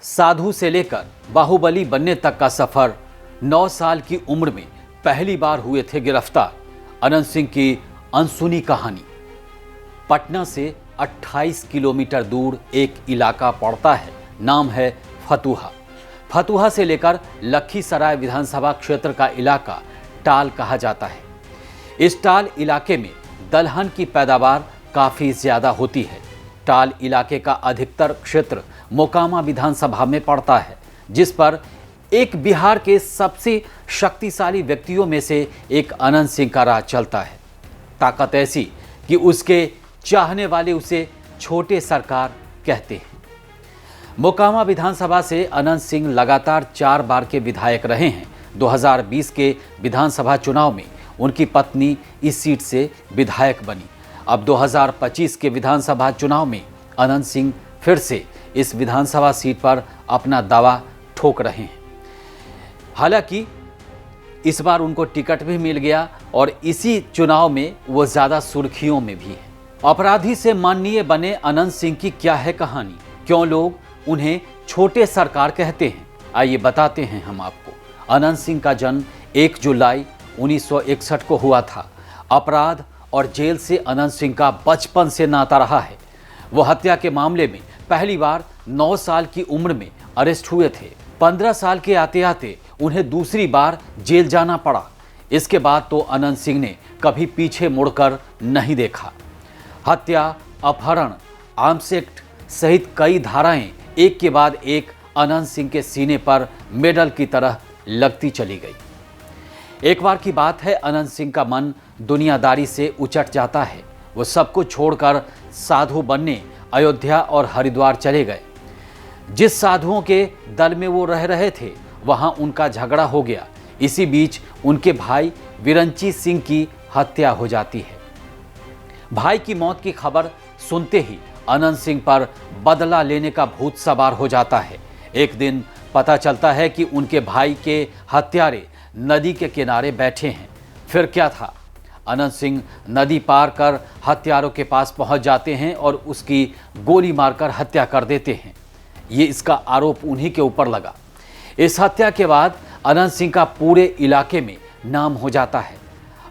साधु से लेकर बाहुबली बनने तक का सफर 9 साल की उम्र में पहली बार हुए थे गिरफ्तार अनंत सिंह की अनसुनी कहानी। पटना से 28 किलोमीटर दूर एक इलाका पड़ता है, नाम है फतुहा। फतुहा से लेकर लखीसराय विधानसभा क्षेत्र का इलाका टाल कहा जाता है। इस टाल इलाके में दलहन की पैदावार काफ़ी ज़्यादा होती है। टाल इलाके का अधिकतर क्षेत्र मोकामा विधानसभा में पड़ता है, जिस पर एक बिहार के सबसे शक्तिशाली व्यक्तियों में से एक अनंत सिंह का राज चलता है। ताकत ऐसी कि उसके चाहने वाले उसे छोटे सरकार कहते हैं। मोकामा विधानसभा से अनंत सिंह लगातार 4 बार के विधायक रहे हैं। 2020 के विधानसभा चुनाव में उनकी पत्नी इस सीट से विधायक बनी। अब 2025 के विधानसभा चुनाव में अनंत सिंह फिर से इस विधानसभा सीट पर अपना दावा ठोक रहे हैं। हालांकि इस बार उनको टिकट भी मिल गया और इसी चुनाव में वो ज़्यादा सुर्खियों में भी है। अपराधी से माननीय बने अनंत सिंह की क्या है कहानी, क्यों लोग उन्हें छोटे सरकार कहते हैं, आइए बताते हैं हम आपको। अनंत सिंह का जन्म 1 जुलाई 1961 को हुआ था। अपराध और जेल से अनंत सिंह का बचपन से नाता रहा है। वो हत्या के मामले में पहली बार 9 साल की उम्र में अरेस्ट हुए थे। 15 साल के आते आते उन्हें दूसरी बार जेल जाना पड़ा। इसके बाद तो अनंत सिंह ने कभी पीछे मुड़कर नहीं देखा। हत्या, अपहरण, आर्म्स एक्ट सहित कई धाराएं एक के बाद एक अनंत सिंह के सीने पर मेडल की तरह लगती चली गई। एक बार की बात है, अनंत सिंह का मन दुनियादारी से उचट जाता है। वो सब कुछ छोड़कर साधु बनने अयोध्या और हरिद्वार चले गए। जिस साधुओं के दल में वो रह रहे थे वहाँ उनका झगड़ा हो गया। इसी बीच उनके भाई विरंची सिंह की हत्या हो जाती है। भाई की मौत की खबर सुनते ही अनंत सिंह पर बदला लेने का भूत सवार हो जाता है। एक दिन पता चलता है कि उनके भाई के हत्यारे नदी के किनारे बैठे हैं। फिर क्या था, अनंत सिंह नदी पार कर हत्यारों के पास पहुंच जाते हैं और उसकी गोली मारकर हत्या कर देते हैं। ये इसका आरोप उन्हीं के ऊपर लगा। इस हत्या के बाद अनंत सिंह का पूरे इलाके में नाम हो जाता है।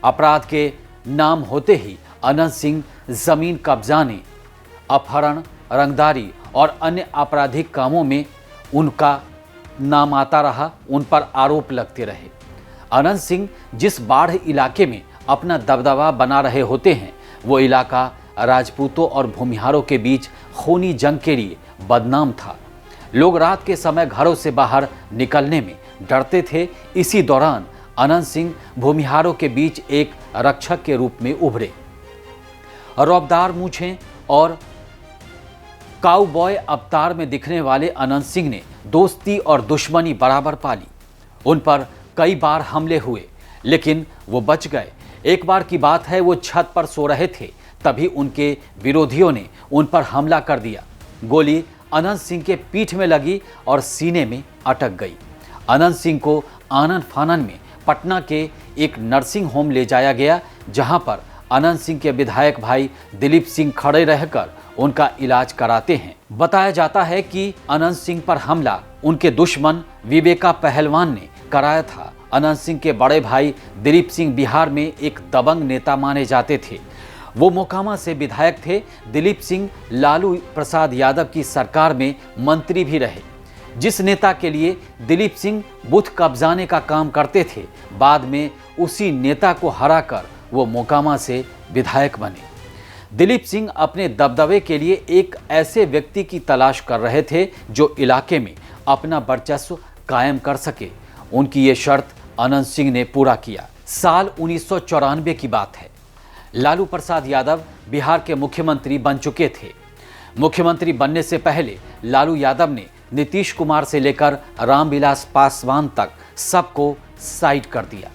अपराध के नाम होते ही अनंत सिंह जमीन कब्जाने, अपहरण, रंगदारी और अन्य आपराधिक कामों में उनका नाम आता रहा, उन पर आरोप लगते रहे। अनंत सिंह जिस बाढ़ इलाके में अपना दबदबा बना रहे होते हैं, वो इलाका राजपूतों और भूमिहारों के बीच खूनी जंग के लिए बदनाम था। लोग रात के समय घरों से बाहर निकलने में डरते थे। इसी दौरान अनंत सिंह भूमिहारों के बीच एक रक्षक के रूप में उभरे। रौबदार मूछें और काउबॉय अवतार में दिखने वाले अनंत सिंह ने दोस्ती और दुश्मनी बराबर पाली। उन पर कई बार हमले हुए, लेकिन वो बच गए। एक बार की बात है, वो छत पर सो रहे थे, तभी उनके विरोधियों ने उन पर हमला कर दिया। गोली अनंत सिंह के पीठ में लगी और सीने में अटक गई। अनंत सिंह को आनन फानन में पटना के एक नर्सिंग होम ले जाया गया, जहां पर अनंत सिंह के विधायक भाई दिलीप सिंह खड़े रहकर उनका इलाज कराते हैं। बताया जाता है कि अनंत सिंह पर हमला उनके दुश्मन विवेका पहलवान ने कराया था। अनंत सिंह के बड़े भाई दिलीप सिंह बिहार में एक दबंग नेता माने जाते थे। वो मोकामा से विधायक थे। दिलीप सिंह लालू प्रसाद यादव की सरकार में मंत्री भी रहे। जिस नेता के लिए दिलीप सिंह बूथ कब्जाने का काम करते थे, बाद में उसी नेता को हराकर वो मोकामा से विधायक बने। दिलीप सिंह अपने दबदबे के लिए एक ऐसे व्यक्ति की तलाश कर रहे थे जो इलाके में अपना वर्चस्व कायम कर सके। उनकी ये शर्त अनंत सिंह ने पूरा किया। साल 1994 की बात है। लालू प्रसाद यादव बिहार के मुख्यमंत्री बन चुके थे। मुख्यमंत्री बनने से पहले लालू यादव ने नीतीश कुमार से लेकर रामविलास पासवान तक सबको साइड कर दिया।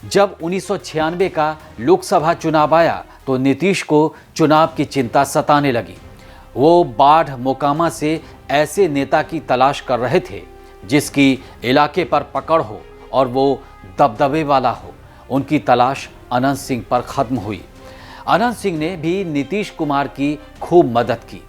जब 1996 का लोकसभा चुनाव आया तो नीतीश को चुनाव की चिंता सताने लगी। वो बाढ़ मोकामा से ऐसे नेता की तलाश कर रहे थे जिसकी इलाके पर पकड़ हो और वो दबदबे वाला हो। उनकी तलाश अनंत सिंह पर खत्म हुई। अनंत सिंह ने भी नीतीश कुमार की खूब मदद की।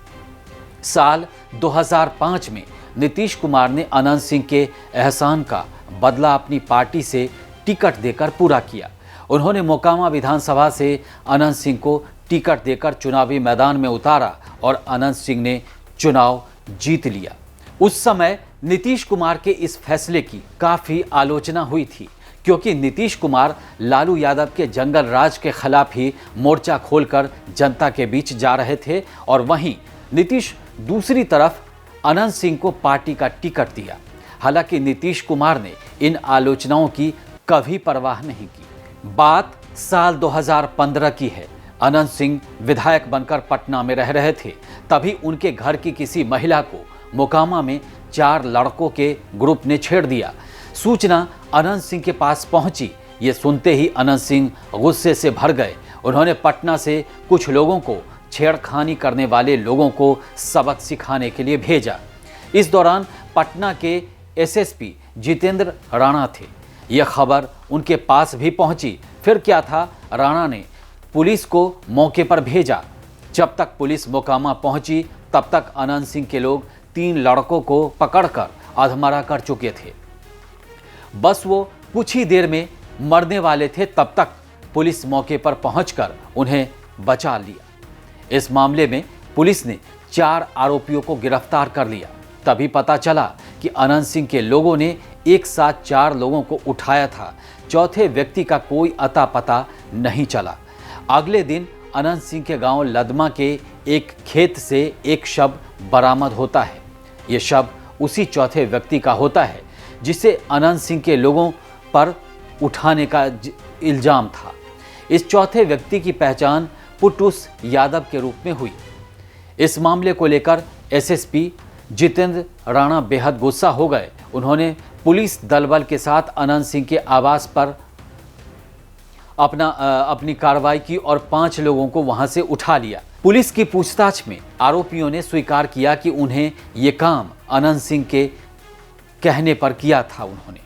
साल 2005 में नीतीश कुमार ने अनंत सिंह के एहसान का बदला अपनी पार्टी से टिकट देकर पूरा किया। उन्होंने मोकामा विधानसभा से अनंत सिंह को टिकट देकर चुनावी मैदान में उतारा और अनंत सिंह ने चुनाव जीत लिया। उस समय नीतीश कुमार के इस फैसले की काफ़ी आलोचना हुई थी, क्योंकि नीतीश कुमार लालू यादव के जंगल राज के खिलाफ ही मोर्चा खोलकर जनता के बीच जा रहे थे और वहीं नीतीश दूसरी तरफ अनंत सिंह को पार्टी का टिकट दिया। हालांकि नीतीश कुमार ने इन आलोचनाओं की कभी परवाह नहीं की। बात साल 2015 की है। अनंत सिंह विधायक बनकर पटना में रह रहे थे। तभी उनके घर की किसी महिला को मोकामा में 4 लड़कों के ग्रुप ने छेड़ दिया। सूचना अनंत सिंह के पास पहुंची। ये सुनते ही अनंत सिंह गुस्से से भर गए। उन्होंने पटना से कुछ लोगों को छेड़खानी करने वाले लोगों को सबक सिखाने के लिए भेजा। इस दौरान पटना के एसएसपी जितेंद्र राणा थे। यह खबर उनके पास भी पहुंची। फिर क्या था, राणा ने पुलिस को मौके पर भेजा। जब तक पुलिस मोकामा पहुंची तब तक अनंत सिंह के लोग 3 लड़कों को पकड़कर अधमरा कर चुके थे। बस वो कुछ ही देर में मरने वाले थे, तब तक पुलिस मौके पर पहुंचकर उन्हें बचा लिया। इस मामले में पुलिस ने 4 आरोपियों को गिरफ्तार कर लिया। तभी पता चला कि अनंत सिंह के लोगों ने एक साथ 4 लोगों को उठाया था। चौथे व्यक्ति का कोई अता पता नहीं चला। अगले दिन अनंत सिंह के गांव लदमा के एक खेत से एक शव बरामद होता है। ये शव उसी चौथे व्यक्ति का होता है जिसे अनंत सिंह के लोगों पर उठाने का इल्जाम था। इस चौथे व्यक्ति की पहचान पुटुस यादव के रूप में हुई। इस मामले को लेकर एसएसपी जितेंद्र राणा बेहद गुस्सा हो गए। उन्होंने पुलिस दलबल के साथ अनंत सिंह के आवास पर अपनी कार्रवाई की और 5 लोगों को वहां से उठा लिया। पुलिस की पूछताछ में आरोपियों ने स्वीकार किया कि उन्हें ये काम अनंत सिंह के कहने पर किया था उन्होंने।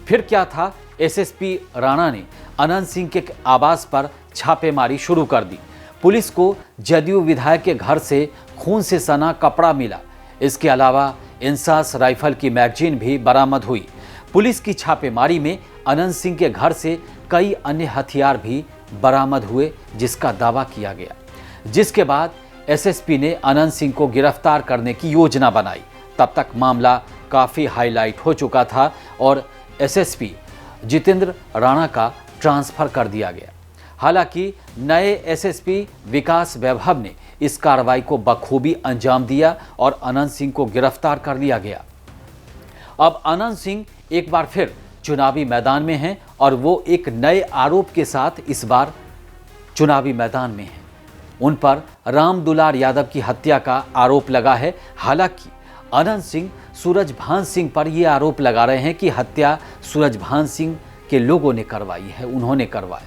फिर क्या था, एसएसपी राणा ने अनंत सिंह के आवास पर छापेमारी शुरू कर दी। पुलिस को जदयू विधायक के घर से खून से सना कपड़ा मिला। इसके अलावा इंसास राइफल की मैगजीन भी बरामद हुई। पुलिस की छापेमारी में अनंत सिंह के घर से कई अन्य हथियार भी बरामद हुए, जिसका दावा किया गया। जिसके बाद एसएसपी ने अनंत सिंह को गिरफ्तार करने की योजना बनाई। तब तक मामला काफ़ी हाईलाइट हो चुका था और एसएसपी जितेंद्र राणा का ट्रांसफ़र कर दिया गया। हालांकि नए एसएसपी विकास वैभव ने इस कार्रवाई को बखूबी अंजाम दिया और अनंत सिंह को गिरफ्तार कर लिया गया। अब अनंत सिंह एक बार फिर चुनावी मैदान में हैं और वो एक नए आरोप के साथ इस बार चुनावी मैदान में हैं। उन पर राम दुलार यादव की हत्या का आरोप लगा है। हालांकि अनंत सिंह सूरजभान सिंह पर यह आरोप लगा रहे हैं कि हत्या सूरजभान सिंह के लोगों ने करवाई है, उन्होंने करवाया,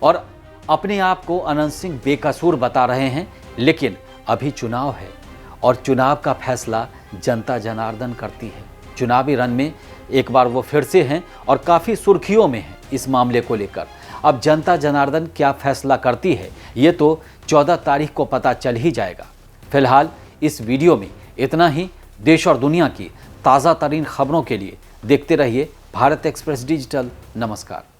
और अपने आप को अनंत सिंह बेकसूर बता रहे हैं। लेकिन अभी चुनाव है और चुनाव का फैसला जनता जनार्दन करती है। चुनावी रण में एक बार वो फिर से हैं और काफ़ी सुर्खियों में हैं इस मामले को लेकर। अब जनता जनार्दन क्या फैसला करती है ये तो 14 तारीख को पता चल ही जाएगा। फिलहाल इस वीडियो में इतना ही। देश और दुनिया की ताज़ा तरीन खबरों के लिए देखते रहिए भारत एक्सप्रेस डिजिटल। नमस्कार।